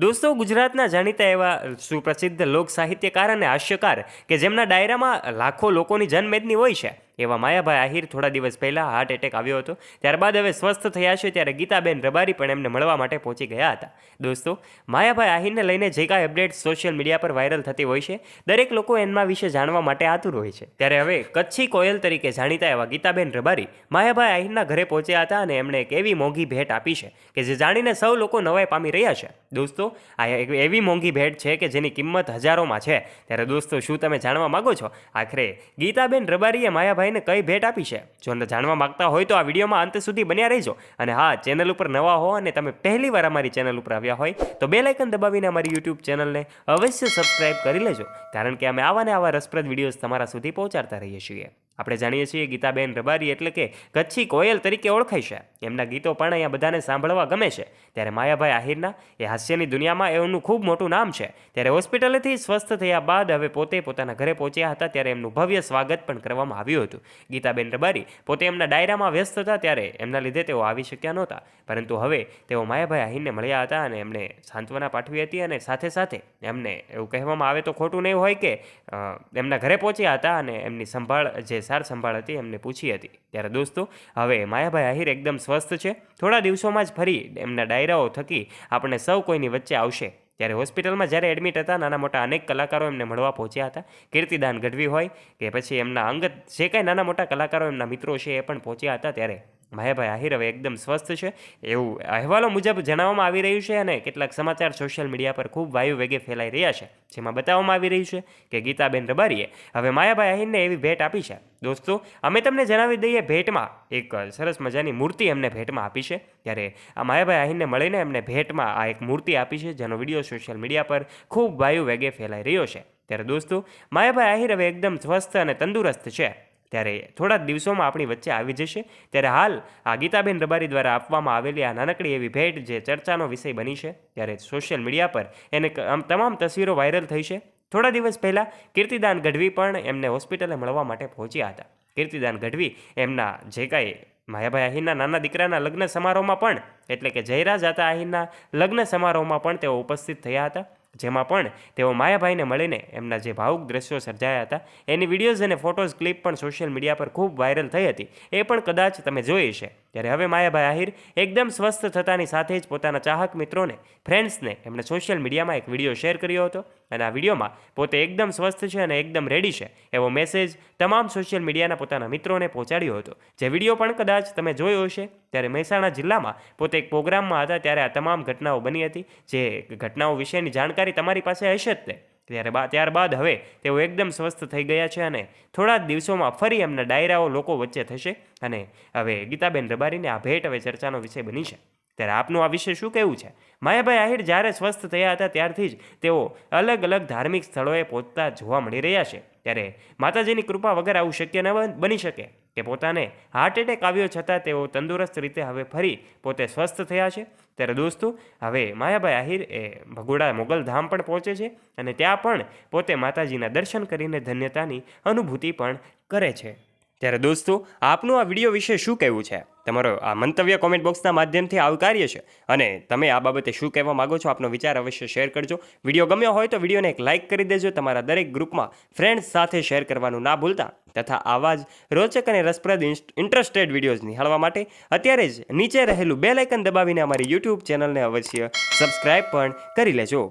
દોસ્તો, ગુજરાતના જાણીતા એવા સુપ્રસિદ્ધ લોક સાહિત્યકાર અને હાસ્યકાર કે જેમના ડાયરામાં લાખો લોકોની જનમેદની હોય છે એવા માયાભાઈ આહિર થોડા દિવસ પહેલાં હાર્ટ એટેક આવ્યો હતો. ત્યારબાદ હવે સ્વસ્થ થયા છે ત્યારે ગીતાબેન રબારી પણ એમને મળવા માટે પહોંચી ગયા હતા. દોસ્તો, માયાભાઈ આહિરને લઈને જે કાંઈ અપડેટ સોશિયલ મીડિયા પર વાયરલ થતી હોય છે દરેક લોકો એમના વિશે જાણવા માટે આતુર હોય છે. ત્યારે હવે કચ્છી કોયલ તરીકે જાણીતા એવા ગીતાબેન રબારી માયાભાઈ આહિરના ઘરે પહોંચ્યા હતા અને એમણે એક એવી મોંઘી ભેટ આપી છે કે જે જાણીને સૌ લોકો નવાઈ પામી રહ્યા છે. દોસ્તો, આ એક એવી મોંઘી ભેટ છે કે જેની કિંમત હજારોમાં છે. ત્યારે દોસ્તો, શું તમે જાણવા માગો છો આખરે ગીતાબેન રબારીએ માયાભાઈને કઈ ભેટ આપી છે? જો જાણવા માંગતા હોય તો આ વિડીયોમાં અંત સુધી બન્યા રહેજો. અને હા, ચેનલ ઉપર નવા હો અને તમે પહેલીવાર અમારી ચેનલ ઉપર આવ્યા હોય તો બેલ આઇકન દબાવીને અમારી યુટ્યુબ ચેનલને અવશ્ય સબસ્ક્રાઇબ કરી લેજો, કારણ કે અમે આવા ને આવા રસપ્રદ વિડીયોઝ તમારા સુધી પહોંચાડતા રહીએ છીએ. આપણે જાણીએ છીએ ગીતાબેન રબારી એટલે કે કચ્છી કોયલ તરીકે ઓળખાય છે. એમના ગીતો પણ અહીંયા બધાને સાંભળવા ગમે છે. ત્યારે માયાભાઈ આહિરના એ હાસ્યની દુનિયામાં એમનું ખૂબ મોટું નામ છે. ત્યારે હોસ્પિટલથી સ્વસ્થ થયા બાદ હવે પોતે પોતાના ઘરે પહોંચ્યા હતા ત્યારે એમનું ભવ્ય સ્વાગત પણ કરવામાં આવ્યું હતું. ગીતાબેન રબારી પોતે એમના ડાયરામાં વ્યસ્ત હતા ત્યારે એમના લીધે તેઓ આવી શક્યા નહોતા, પરંતુ હવે તેઓ માયાભાઈ આહિરને મળ્યા હતા અને એમને સાંત્વના પાઠવી હતી અને સાથે સાથે એમને એવું કહેવામાં આવે તો ખોટું નહીં હોય કે એમના ઘરે પહોંચ્યા હતા અને એમની સંભાળ જે સાર સંભાળ હતી એમને પૂછી હતી. ત્યારે દોસ્તો, હવે માયાભાઈ આહિર એકદમ સ્વસ્થ છે. થોડા દિવસોમાં જ ફરી એમના ડાયરાઓ થકી આપણે સૌ કોઈની વચ્ચે આવશે. ત્યારે હોસ્પિટલમાં જ્યારે એડમિટ હતા નાના મોટા અનેક કલાકારો એમને મળવા પહોંચ્યા હતા. કીર્તિદાન ગઢવી હોય કે પછી એમના અંગત જે કાંઈ નાના મોટા કલાકારો એમના મિત્રો છે એ પણ પહોંચ્યા હતા. ત્યારે માયાભાઈ આહિર હવે એકદમ સ્વસ્થ છે એવું અહેવાલો મુજબ જણાવવામાં આવી રહ્યું છે અને કેટલાક સમાચાર સોશિયલ મીડિયા પર ખૂબ વાયુ વેગે ફેલાઈ રહ્યા છે, જેમાં બતાવવામાં આવી રહ્યું છે કે ગીતાબેન રબારીએ હવે માયાભાઈ આહિરને એવી ભેટ આપી છે. દોસ્તો, અમે તમને જણાવી દઈએ, ભેટમાં એક સરસ મજાની મૂર્તિ એમને ભેટમાં આપી છે. ત્યારે આ માયાભાઈ આહિરને મળીને એમને ભેટમાં આ એક મૂર્તિ આપી છે, જેનો વિડીયો સોશિયલ મીડિયા પર ખૂબ વાયુ વેગે ફેલાઈ રહ્યો છે. ત્યારે દોસ્તો, માયાભાઈ આહિર હવે એકદમ સ્વસ્થ અને તંદુરસ્ત છે. ત્યારે થોડા જ દિવસોમાં આપણી વચ્ચે આવી જશે. ત્યારે હાલ આ ગીતાબેન રબારી દ્વારા આપવામાં આવેલી આ નાનકડી એવી ભેટ જે ચર્ચાનો વિષય બની છે, ત્યારે સોશિયલ મીડિયા પર એને તમામ તસવીરો વાયરલ થઈ છે. થોડા દિવસ પહેલાં કીર્તિદાન ગઢવી પણ એમને હોસ્પિટલે મળવા માટે પહોંચ્યા હતા. કીર્તિદાન ગઢવી એમના જે કાંઈ માયાભાઈ આહિરના નાના દીકરાના લગ્ન સમારોહમાં પણ એટલે કે જયરાજ હતા આહિરના લગ્ન સમારોહમાં પણ તેઓ ઉપસ્થિત થયા હતા, જેમાં પણ તેઓ માયાભાઈને મળીને એમના જે ભાવુક દ્રશ્યો સર્જાયા હતા એની વિડીયોઝ અને ફોટોઝ ક્લિપ પણ સોશિયલ મીડિયા પર ખૂબ વાયરલ થઈ હતી. એ પણ કદાચ તમે જોઈ છે. ત્યારે હવે માયાભાઈ આહિર એકદમ સ્વસ્થ થતાની સાથે જ પોતાના ચાહક મિત્રોને, ફ્રેન્ડ્સને એમણે સોશિયલ મીડિયામાં એક વિડીયો શેર કર્યો હતો અને આ વિડીયોમાં પોતે એકદમ સ્વસ્થ છે અને એકદમ રેડી છે એવો મેસેજ તમામ સોશિયલ મીડિયાના પોતાના મિત્રોને પહોંચાડ્યો હતો. જે વિડીયો પણ કદાચ તમે જોયો હશે. ત્યારે મહેસાણા જિલ્લામાં પોતે એક પ્રોગ્રામમાં હતા ત્યારે આ તમામ ઘટનાઓ બની હતી. જે ઘટનાઓ વિશેની જાણકારી તમારી પાસે હશે જ તે. ત્યારબાદ હવે તેઓ એકદમ સ્વસ્થ થઈ ગયા છે અને થોડા જ દિવસોમાં ફરી એમના ડાયરાઓ લોકો વચ્ચે થશે અને હવે ગીતાબેન રબારીને આ ભેટ હવે ચર્ચાનો વિષય બની છે. ત્યારે આપનું આ વિશે શું કહેવું છે? માયાભાઈ આહિર જ્યારે સ્વસ્થ થયા હતા ત્યારથી જ તેઓ અલગ અલગ ધાર્મિક સ્થળોએ પહોંચતા જોવા મળી રહ્યા છે. ત્યારે માતાજીની કૃપા વગર આવું શક્ય ન બની શકે કે પોતાને હાર્ટ એટેક આવ્યો છતાં તેઓ તંદુરસ્ત રીતે હવે ફરી પોતે સ્વસ્થ થયા છે. ત્યારે દોસ્તો, હવે માયાભાઈ આહિર એ ભગોડા મોગલધામ પણ પહોંચે છે અને ત્યાં પણ પોતે માતાજીના દર્શન કરીને ધન્યતાની અનુભૂતિ પણ કરે છે. ત્યારે દોસ્તો, આપનું આ વિડીયો વિશે શું કહેવું છે? તમારો આ મંતવ્ય કોમેન્ટ બોક્સના માધ્યમથી આવકાર્ય છે અને તમે આ બાબતે શું કહેવા માગો છો આપનો વિચાર અવશ્ય શેર કરજો. વિડીયો ગમ્યો હોય તો વિડીયોને એક લાઇક કરી દેજો. તમારા દરેક ગ્રુપમાં ફ્રેન્ડ્સ સાથે શેર કરવાનું ના ભૂલતા. તથા આવા જ રોચક અને રસપ્રદ ઇન્ટરેસ્ટેડ વિડીયોઝ નિહાળવા માટે અત્યારે જ નીચે રહેલું બેલ આઇકન દબાવીને અમારી યુટ્યુબ ચેનલને અવશ્ય સબસ્ક્રાઇબ પણ કરી લેજો.